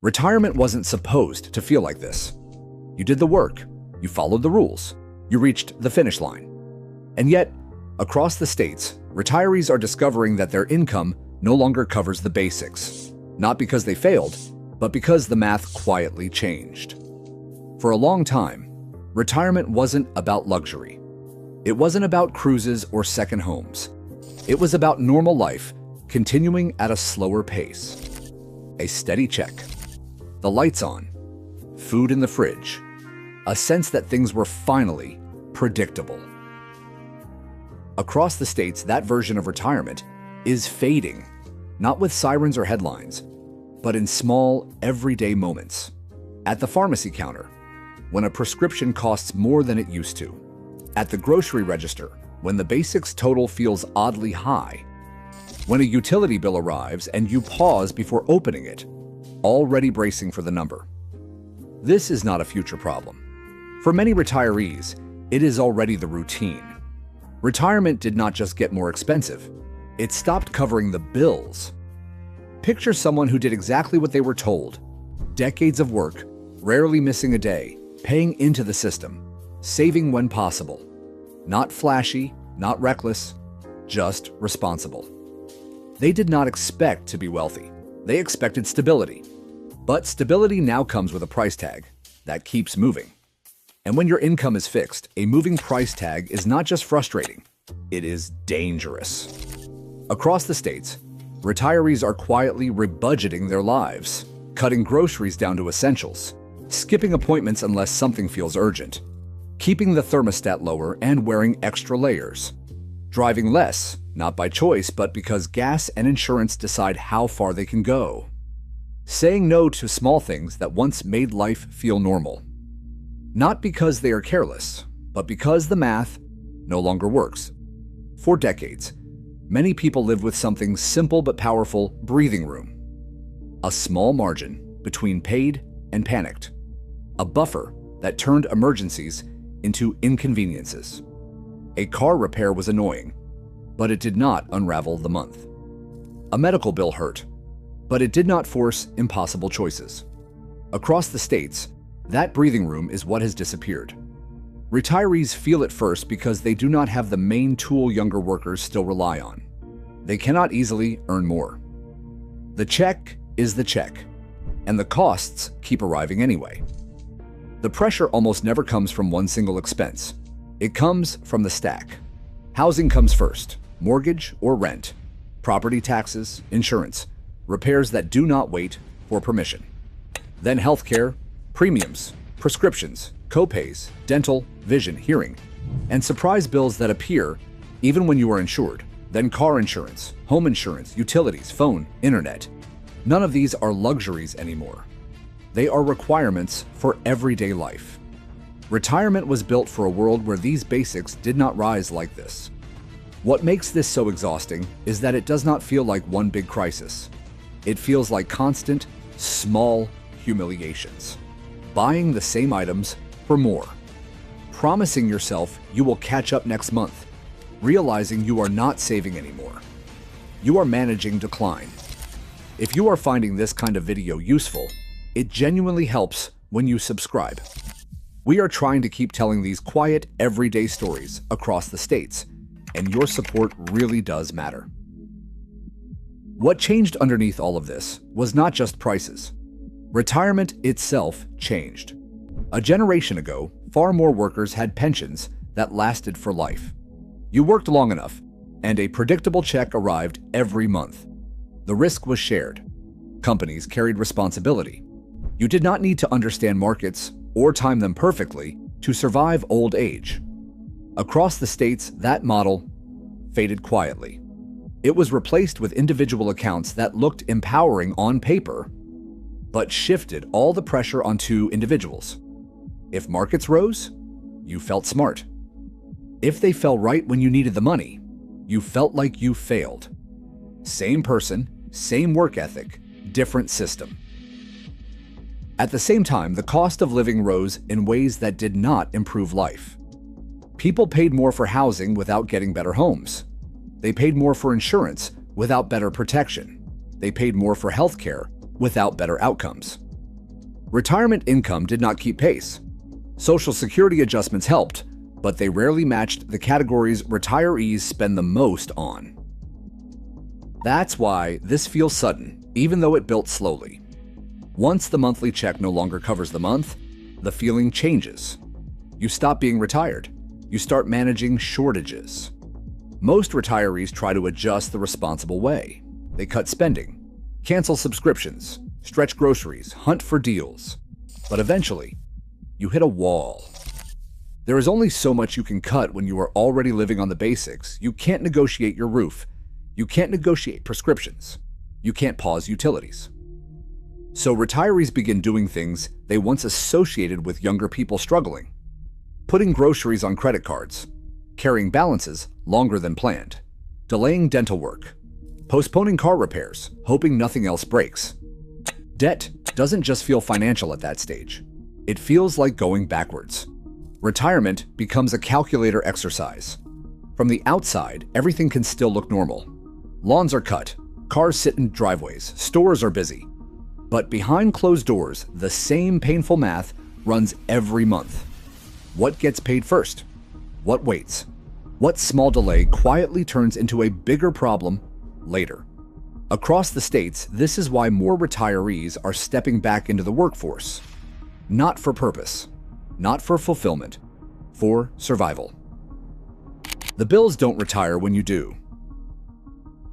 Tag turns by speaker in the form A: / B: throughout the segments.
A: Retirement wasn't supposed to feel like this. You did the work, you followed the rules, you reached the finish line. And yet, across the states, retirees are discovering that their income no longer covers the basics, not because they failed, but because the math quietly changed. For a long time, retirement wasn't about luxury. It wasn't about cruises or second homes. It was about normal life continuing at a slower pace. A steady check, the lights on, food in the fridge, a sense that things were finally predictable. Across the states, that version of retirement is fading, not with sirens or headlines, but in small, everyday moments. At the pharmacy counter, when a prescription costs more than it used to. At the grocery register, when the basics total feels oddly high. When a utility bill arrives and you pause before opening it, already bracing for the number. This is not a future problem. For many retirees, it is already the routine. Retirement did not just get more expensive, it stopped covering the bills. Picture someone who did exactly what they were told. Decades of work, rarely missing a day, paying into the system, saving when possible. Not flashy, not reckless, just responsible. They did not expect to be wealthy. They expected stability. But stability now comes with a price tag that keeps moving. And when your income is fixed, a moving price tag is not just frustrating, it is dangerous. Across the states, retirees are quietly rebudgeting their lives, cutting groceries down to essentials, skipping appointments unless something feels urgent, keeping the thermostat lower and wearing extra layers, driving less, not by choice, but because gas and insurance decide how far they can go, saying no to small things that once made life feel normal. Not because they are careless, but because the math no longer works. For decades, many people lived with something simple but powerful: breathing room. A small margin between paid and panicked. A buffer that turned emergencies into inconveniences. A car repair was annoying, but it did not unravel the month. A medical bill hurt, but it did not force impossible choices. Across the states, that breathing room is what has disappeared. Retirees feel it first because they do not have the main tool younger workers still rely on. They cannot easily earn more. The check is the check, and the costs keep arriving anyway. The pressure almost never comes from one single expense. It comes from the stack. Housing comes first, mortgage or rent, property taxes, insurance, repairs that do not wait for permission. Then healthcare, premiums, prescriptions, copays, dental, vision, hearing, and surprise bills that appear even when you are insured. Then car insurance, home insurance, utilities, phone, internet. None of these are luxuries anymore. They are requirements for everyday life. Retirement was built for a world where these basics did not rise like this. What makes this so exhausting is that it does not feel like one big crisis. It feels like constant, small humiliations. Buying the same items for more. Promising yourself you will catch up next month. Realizing you are not saving anymore. You are managing decline. If you are finding this kind of video useful, it genuinely helps when you subscribe. We are trying to keep telling these quiet, everyday stories across the states, and your support really does matter. What changed underneath all of this was not just prices. Retirement itself changed. A generation ago, far more workers had pensions that lasted for life. You worked long enough, and a predictable check arrived every month. The risk was shared. Companies carried responsibility. You did not need to understand markets or time them perfectly to survive old age. Across the states, that model faded quietly. It was replaced with individual accounts that looked empowering on paper, but shifted all the pressure onto individuals. If markets rose, you felt smart. If they fell right when you needed the money, you felt like you failed. Same person, same work ethic, different system. At the same time, the cost of living rose in ways that did not improve life. People paid more for housing without getting better homes. They paid more for insurance without better protection. They paid more for healthcare without better outcomes. Retirement income did not keep pace. Social Security adjustments helped, but they rarely matched the categories retirees spend the most on. That's why this feels sudden, even though it built slowly. Once the monthly check no longer covers the month, the feeling changes. You stop being retired. You start managing shortages. Most retirees try to adjust the responsible way. They cut spending, cancel subscriptions, stretch groceries, hunt for deals. But eventually, you hit a wall. There is only so much you can cut when you are already living on the basics. You can't negotiate your roof. You can't negotiate prescriptions. You can't pause utilities. So retirees begin doing things they once associated with younger people struggling. Putting groceries on credit cards, carrying balances longer than planned, delaying dental work, postponing car repairs, hoping nothing else breaks. Debt doesn't just feel financial at that stage. It feels like going backwards. Retirement becomes a calculator exercise. From the outside, everything can still look normal. Lawns are cut, cars sit in driveways, stores are busy. But behind closed doors, the same painful math runs every month. What gets paid first? What waits? What small delay quietly turns into a bigger problem later? Across the states, this is why more retirees are stepping back into the workforce. Not for purpose, not for fulfillment, for survival. The bills don't retire when you do.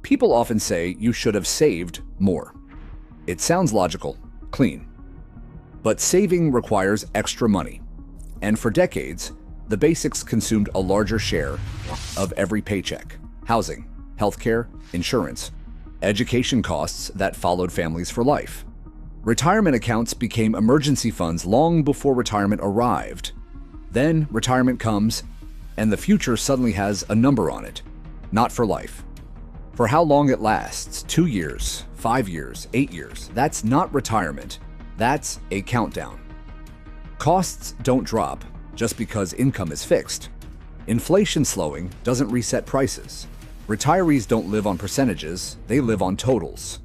A: People often say you should have saved more. It sounds logical, clean. But saving requires extra money. And for decades, the basics consumed a larger share of every paycheck. Housing, healthcare, insurance, education costs that followed families for life. Retirement accounts became emergency funds long before retirement arrived. Then retirement comes, and the future suddenly has a number on it. Not for life. For how long it lasts, 2 years, 5 years, 8 years, that's not retirement. That's a countdown. Costs don't drop just because income is fixed. Inflation slowing doesn't reset prices. Retirees don't live on percentages, they live on totals.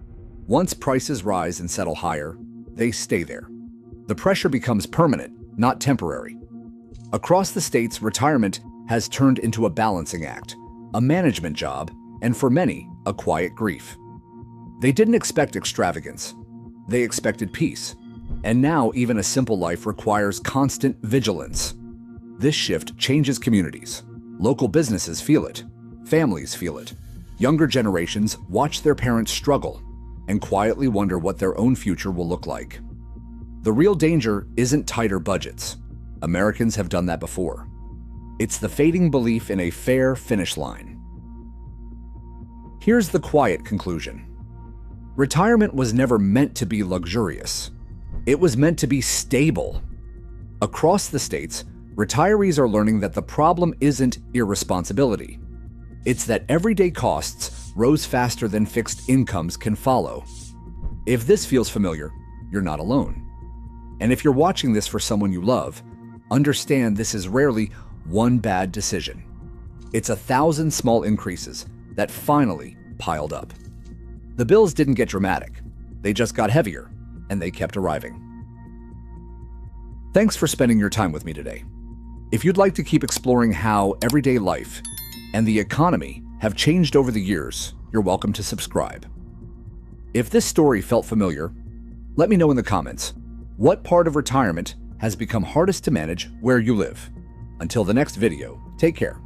A: Once prices rise and settle higher, they stay there. The pressure becomes permanent, not temporary. Across the states, retirement has turned into a balancing act, a management job, and for many, a quiet grief. They didn't expect extravagance. They expected peace. And now even a simple life requires constant vigilance. This shift changes communities. Local businesses feel it. Families feel it. Younger generations watch their parents struggle and quietly wonder what their own future will look like. The real danger isn't tighter budgets. Americans have done that before. It's the fading belief in a fair finish line. Here's the quiet conclusion. Retirement was never meant to be luxurious. It was meant to be stable. Across the states, retirees are learning that the problem isn't irresponsibility. It's that everyday costs rose faster than fixed incomes can follow. If this feels familiar, you're not alone. And if you're watching this for someone you love, understand this is rarely one bad decision. It's 1,000 small increases that finally piled up. The bills didn't get dramatic. They just got heavier, and they kept arriving. Thanks for spending your time with me today. If you'd like to keep exploring how everyday life and the economy have changed over the years, you're welcome to subscribe. If this story felt familiar, let me know in the comments what part of retirement has become hardest to manage where you live. Until the next video, take care.